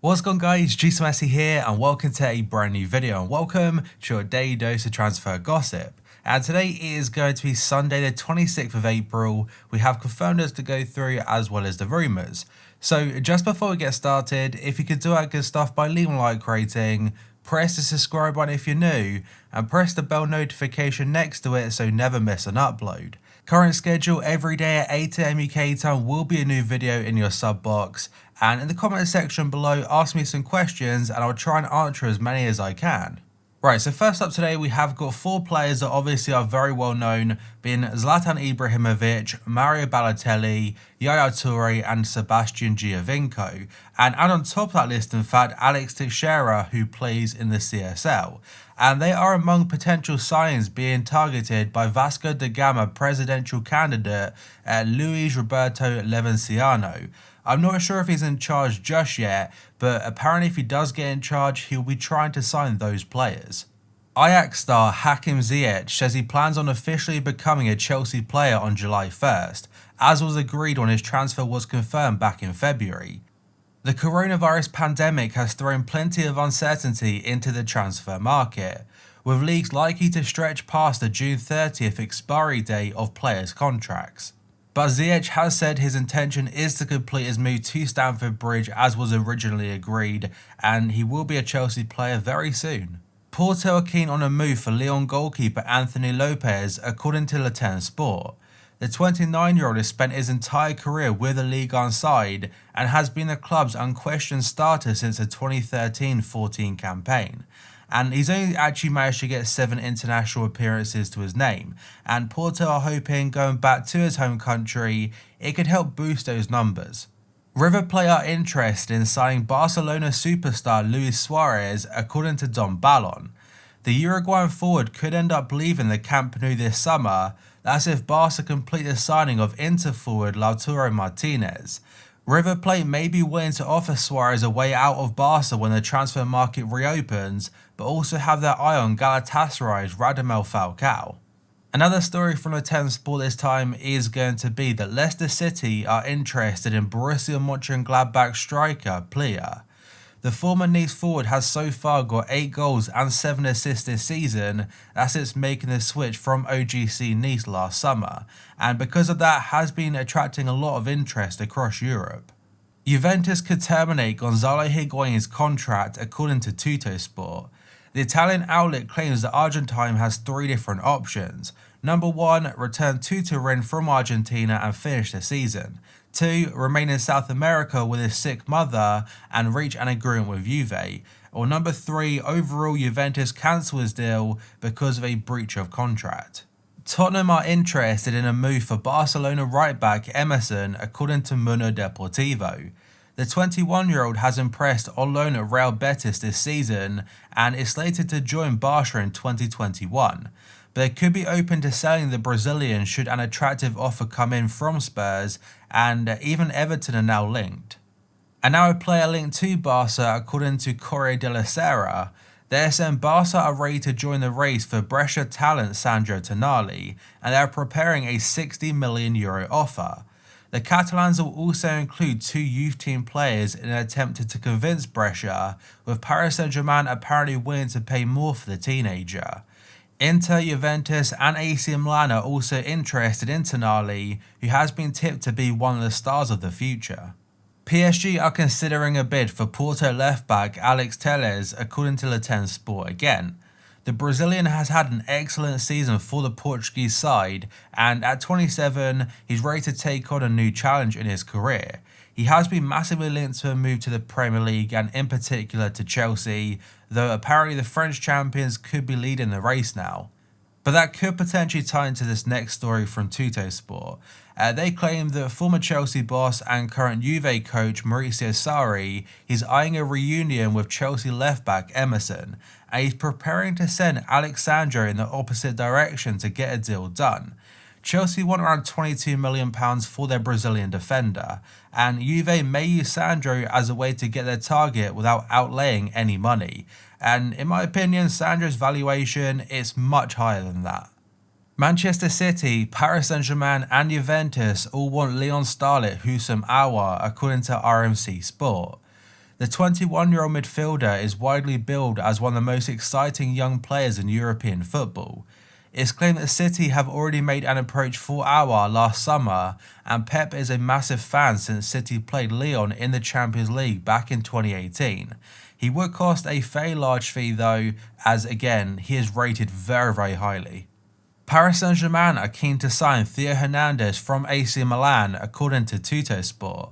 What's going on, guys? Messi here and welcome to a brand new video and welcome to your daily dose of transfer gossip. And today is going to be Sunday the 26th of April. We have confirmed to go through as well as the rumours. So just before we get started, if you could do our good stuff by leaving a like rating, press the subscribe button if you're new, and press the bell notification next to it so you never miss an upload. Current schedule every day at 8 AM UK time will be a new video in your sub box, and in the comment section below ask me some questions and I'll try and answer as many as I can. Right, so first up today we have got 4 players that obviously are very well known, being Zlatan Ibrahimovic, Mario Balotelli, Yaya Toure and Sebastian Giovinco, and add on top of that list in fact Alex Teixeira, who plays in the CSL. And they are among potential signings being targeted by Vasco da Gama presidential candidate Luis Roberto Levinciano. I'm not sure if he's in charge just yet, but apparently if he does get in charge, he'll be trying to sign those players. Ajax star Hakim Ziyech says he plans on officially becoming a Chelsea player on July 1st, as was agreed when his transfer was confirmed back in February. The coronavirus pandemic has thrown plenty of uncertainty into the transfer market, with leagues likely to stretch past the June 30th expiry date of players' contracts. But Ziyech has said his intention is to complete his move to Stamford Bridge as was originally agreed, and he will be a Chelsea player very soon. Porto are keen on a move for Lyon goalkeeper Anthony Lopez, according to Le Sport. The 29-year-old has spent his entire career with the Ligue 1 side and has been the club's unquestioned starter since the 2013-14 campaign. And he's only actually managed to get 7 international appearances to his name, and Porto are hoping going back to his home country it could help boost those numbers. River Plate are interested in signing Barcelona superstar Luis Suarez, according to Don Ballon. The Uruguayan forward could end up leaving the Camp Nou this summer. That's if Barca complete the signing of Inter forward Lautaro Martinez. River Plate may be willing to offer Suarez a way out of Barca when the transfer market reopens, but also have their eye on Galatasaray's Radamel Falcao. Another story from the Sport this time is going to be that Leicester City are interested in Borussia Mönchengladbach striker Plea. The former Nice forward has so far got 8 goals and 7 assists this season, as it's making the switch from OGC Nice last summer, and because of that has been attracting a lot of interest across Europe. Juventus could terminate Gonzalo Higuain's contract, according to Tuttosport. The Italian outlet claims that Argentine has 3 different options. Number 1, return to Turin from Argentina and finish the season. 2, remain in South America with his sick mother and reach an agreement with Juve. Or number 3, overall Juventus cancel his deal because of a breach of contract. Tottenham are interested in a move for Barcelona right back Emerson, according to Mundo Deportivo. The 21-year-old has impressed on loan at Real Betis this season and is slated to join Barca in 2021. But it could be open to selling the Brazilian should an attractive offer come in from Spurs, and even Everton are now linked. And now a player linked to Barca, according to Corriere della Sera. They're saying Barca are ready to join the race for Brescia talent Sandro Tonali, and they are preparing a €60 million offer. The Catalans will also include 2 youth team players in an attempt to convince Brescia, with Paris Saint-Germain apparently willing to pay more for the teenager. Inter, Juventus and AC Milan are also interested in Tonali, who has been tipped to be one of the stars of the future. PSG are considering a bid for Porto left-back Alex Telles, according to Le Sport again. The Brazilian has had an excellent season for the Portuguese side, and at 27, he's ready to take on a new challenge in his career. He has been massively linked to a move to the Premier League and in particular to Chelsea, though apparently the French champions could be leading the race now. But that could potentially tie into this next story from Tuttosport. They claim that former Chelsea boss and current Juve coach Maurizio Sarri is eyeing a reunion with Chelsea left-back Emerson, and he's preparing to send Alex Sandro in the opposite direction to get a deal done. Chelsea want around £22 million for their Brazilian defender, and Juve may use Sandro as a way to get their target without outlaying any money, and in my opinion Sandro's valuation is much higher than that. Manchester City, Paris Saint-Germain and Juventus all want Leon starlet Houssam Aouar, according to RMC Sport. The 21-year-old midfielder is widely billed as one of the most exciting young players in European football. It's claimed that City have already made an approach for Aouar last summer, and Pep is a massive fan since City played Lyon in the Champions League back in 2018. He would cost a fairly large fee though, as again, he is rated very highly. Paris Saint-Germain are keen to sign Theo Hernandez from AC Milan according to Tuttosport.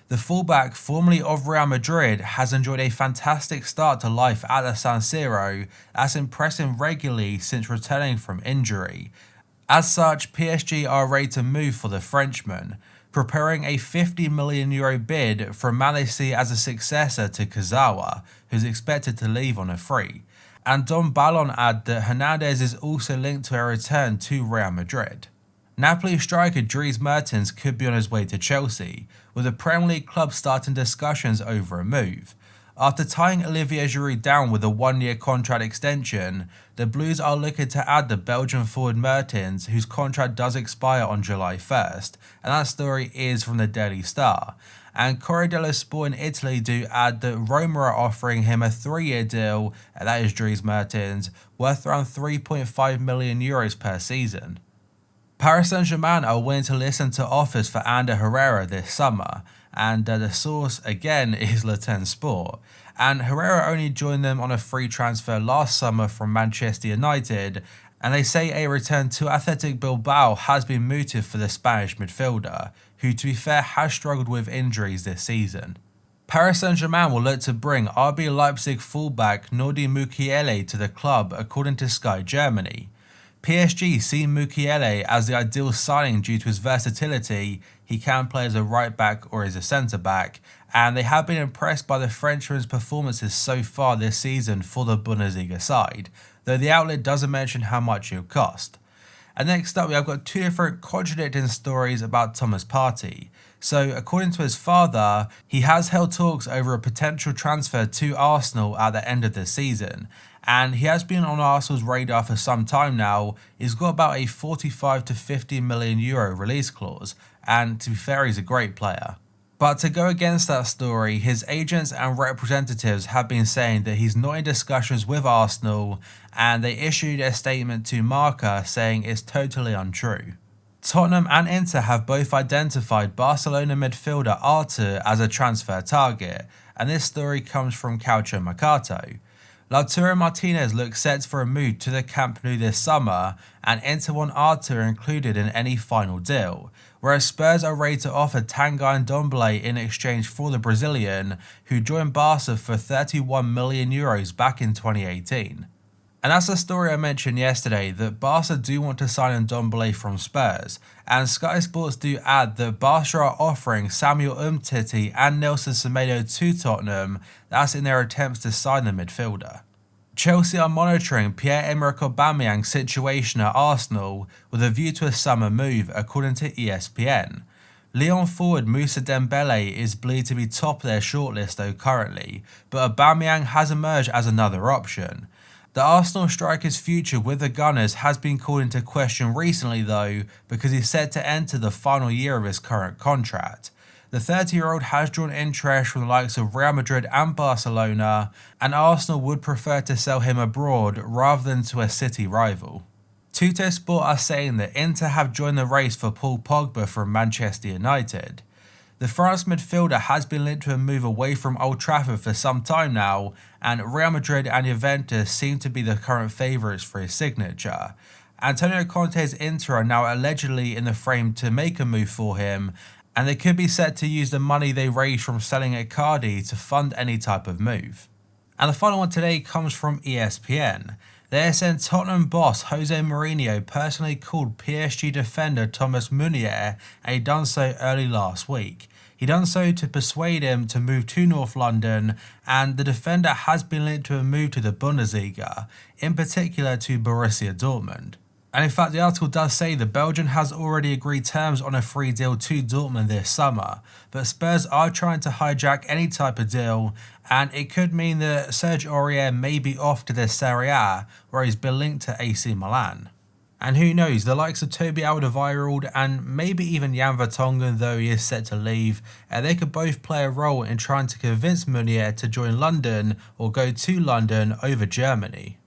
The fullback, formerly of Real Madrid, has enjoyed a fantastic start to life at the San Siro, as impressing regularly since returning from injury. As such, PSG are ready to move for the Frenchman, preparing a €50 million bid for a man they see as a successor to Kurzawa, who's expected to leave on a free. And Don Ballon add that Hernandez is also linked to a return to Real Madrid. Napoli striker Dries Mertens could be on his way to Chelsea, with the Premier League club starting discussions over a move. After tying Olivier Giroud down with a one-year contract extension, the Blues are looking to add the Belgian forward Mertens, whose contract does expire on July 1st, and that story is from the Daily Star. And Corriere dello Sport in Italy do add that Roma are offering him a 3-year deal, and that is Dries Mertens, worth around €3.5 million per season. Paris Saint-Germain are willing to listen to offers for Ander Herrera this summer, and the source again is Le Temps Sport. And Herrera only joined them on a free transfer last summer from Manchester United, and they say a return to Athletic Bilbao has been mooted for the Spanish midfielder, who to be fair has struggled with injuries this season. Paris Saint-Germain will look to bring RB Leipzig fullback Nordi Mukiele to the club according to Sky Germany. PSG see Mukiele as the ideal signing due to his versatility. He can play as a right back or as a centre back, and they have been impressed by the Frenchman's performances so far this season for the Bundesliga side, though the outlet doesn't mention how much it will cost. And next up, we have got two different contradicting stories about Thomas Partey. So, according to his father, he has held talks over a potential transfer to Arsenal at the end of the season, and he has been on Arsenal's radar for some time now. He's got about a €45 to €50 million release clause, and to be fair, he's a great player. But to go against that story, his agents and representatives have been saying that he's not in discussions with Arsenal, and they issued a statement to Marca saying it's totally untrue. Tottenham and Inter have both identified Barcelona midfielder Artur as a transfer target, and this story comes from Calcio Mercato. Lautaro Martinez looks set for a move to the Camp Nou this summer, and Inter want Artur included in any final deal, whereas Spurs are ready to offer Tanguy Ndombele in exchange for the Brazilian, who joined Barca for €31 million back in 2018. And that's the story I mentioned yesterday, that Barca do want to sign Ndombele from Spurs, and Sky Sports do add that Barca are offering Samuel Umtiti and Nelson Semedo to Tottenham. That's in their attempts to sign the midfielder. Chelsea are monitoring Pierre-Emerick Aubameyang's situation at Arsenal with a view to a summer move, according to ESPN. Lyon forward Moussa Dembele is believed to be top of their shortlist though currently, but Aubameyang has emerged as another option. The Arsenal striker's future with the Gunners has been called into question recently though, because he's set to enter the final year of his current contract. The 30-year-old has drawn interest from the likes of Real Madrid and Barcelona, and Arsenal would prefer to sell him abroad rather than to a City rival. Tuttosport are saying that Inter have joined the race for Paul Pogba from Manchester United. The France midfielder has been linked to a move away from Old Trafford for some time now, and Real Madrid and Juventus seem to be the current favourites for his signature. Antonio Conte's Inter are now allegedly in the frame to make a move for him, and they could be set to use the money they raised from selling Icardi to fund any type of move. And the final one today comes from ESPN. They said Tottenham boss Jose Mourinho personally called PSG defender Thomas Meunier, and he done so early last week. He done so to persuade him to move to North London, and the defender has been linked to a move to the Bundesliga, in particular to Borussia Dortmund. And in fact, the article does say the Belgian has already agreed terms on a free deal to Dortmund this summer, but Spurs are trying to hijack any type of deal, and it could mean that Serge Aurier may be off to the Serie A, where he's been linked to AC Milan. And who knows, the likes of Toby Alderweireld and maybe even Jan Vertonghen, though he is set to leave, they could both play a role in trying to convince Meunier to join London or go to London over Germany.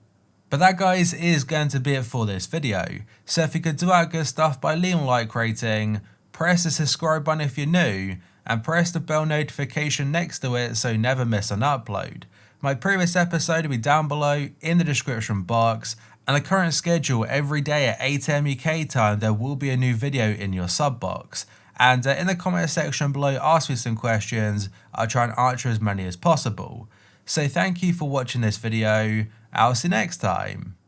But that, guys, is going to be it for this video. So if you could do out good stuff by leaving a like rating, press the subscribe button if you're new, and press the bell notification next to it so you never miss an upload. My previous episode will be down below in the description box, and the current schedule every day at 8 AM UK time there will be a new video in your sub box. And in the comment section below, ask me some questions. I'll try and answer as many as possible. So thank you for watching this video. I'll see you next time.